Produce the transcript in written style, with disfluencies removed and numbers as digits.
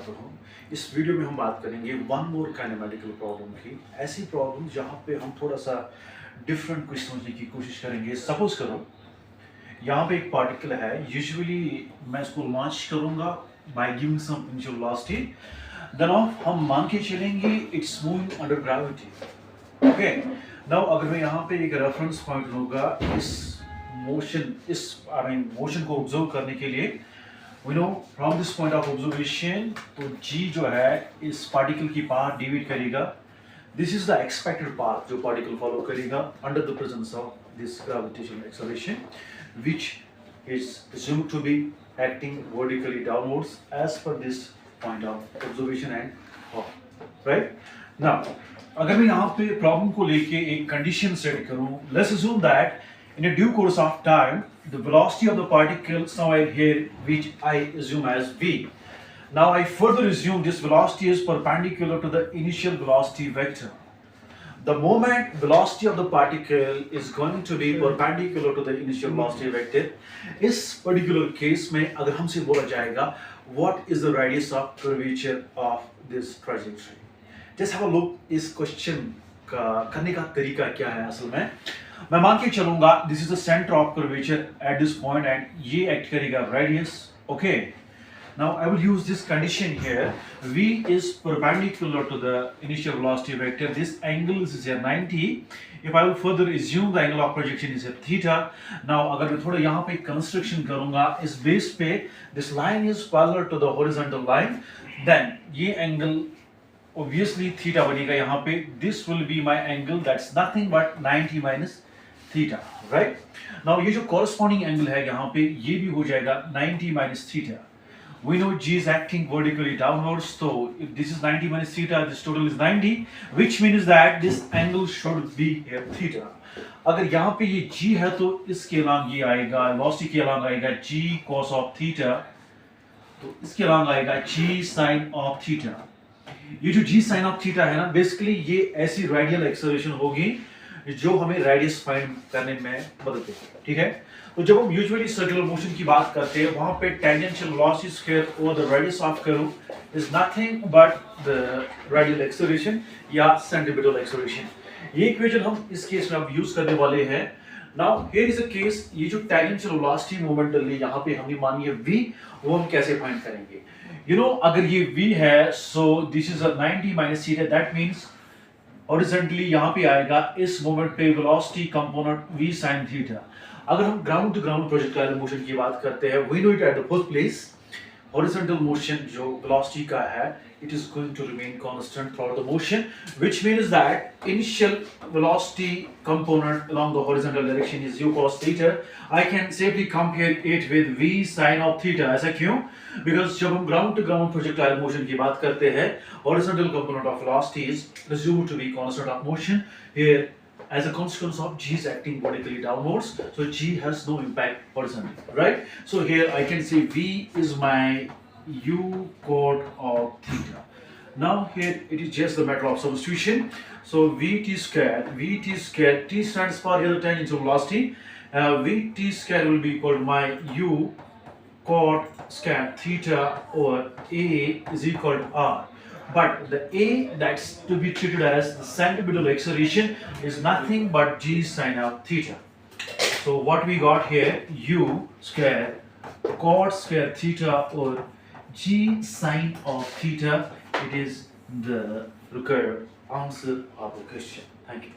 चाहता हूँ। इस वीडियो में हम बात करेंगे वन मोर काइनेमेटिकल प्रॉब्लम की, ऐसी प्रॉब्लम जहाँ पे हम थोड़ा सा डिफरेंट कुछ समझने की कोशिश करेंगे। सपोज करो यहाँ पे एक पार्टिकल है, यूजुअली मैं इसको लॉन्च करूँगा by giving some initial velocity, then हम मान के चलेंगे it's moving under gravity. Okay, now अगर मैं यहाँ पे एक रेफरेंस पॉइंट लूँगा इस मोशन को ऑब्जर्व करने के लिए, we know from this point of observation तो g जो है इस पार्टिकल की पाथ डिवाइड करेगा। this is the expected path जो पार्टिकल फॉलो करेगा under the presence of this gravitational acceleration which is assumed to be acting vertically downwards as per this point of observation and thought, right? now अगर मैं यहाँ पे problem को लेके एक condition set करूँ, let's assume that in a due course of time, the velocity of the particle somewhere here, which I assume as v. Now I further assume this velocity is perpendicular to the initial velocity vector. The moment velocity of the particle is going to be perpendicular to the initial velocity vector, इस particular case में अगर हमसे बोला जाएगा, what is the radius of curvature of this trajectory? Just have a look इस question का करने का तरीका क्या है। असल में मैं मान के चलूंगा this is the centre of curvature at this point and ये एक्ट करेगा radius. Okay, now I will use this condition here, v is perpendicular to the initial velocity vector, this angle is here 90, if I will further assume the angle of projection is at theta। now अगर मैं थोड़ा यहाँ पे construction करूंगा इस base पे, this line is parallel to the horizontal line, then ये angle obviously theta बनेगा यहाँ पे, this will be my angle, that's nothing but 90 minus theta, right? now ये जो corresponding angle है यहाँ पे ये भी हो जाएगा 90 minus theta। we know g is acting vertically downwards, so if this is 90 minus theta, this total is 90, which means that this angle should be here theta। अगर यहाँ पे ये g है तो इसके along ये आएगा, velocity के along आएगा g cos of theta, तो इसके along आएगा g sin of theta। ये जो g sin of theta है ना, बेसिकली ये ऐसी रेडियल एक्सेलरेशन होगी जो हमें रेडियस फाइंड करने में मदद देगी। ठीक है, तो जब हम यूजुअली सर्कुलर मोशन की बात करते हैं वहां पे tangential velocity square over the radius of curve is nothing but the radial acceleration या सेंटीमीटर एक्सेलरेशन। ये इक्वेशन हम इस केस में अब यूज करने वाले हैं। Now here is a case, ये जो टेंजेंशियल वेलोसिटी मोमेंटली यहाँ पे हमने मानी है v, वो हम कैसे फाइंड करेंगे। अगर ये v है, so this is 90 minus theta, that means horizontally यहाँ पे आएगा इस मोमेंट पे velocity component v sin theta. अगर हम ground to ground projectile motion की बात करते हैं, we know it at the first place horizontal motion जो velocity का है, it is going to remain constant throughout the motion, which means that initial velocity component along the horizontal direction is u cos theta। I can simply compare it with v sin of theta। ऐसा क्यों? Because जब हम ground to ground projectile motion की बात करते हैं, horizontal component of velocity is assumed to be constant of motion here as a consequence of g is acting vertically downwards, so g has no impact horizontally, right? So here I can say v is my u cot of theta। now here it is just the matter of substitution, so vt square, t stands for here the tangential velocity, vt square will be equal to my u cot square theta over a is equal to r, but the a that's to be treated as the centripetal acceleration is nothing but g sin of theta। so what we got here, u square cot square theta over g sin of theta, it is the required answer of the question। thank you।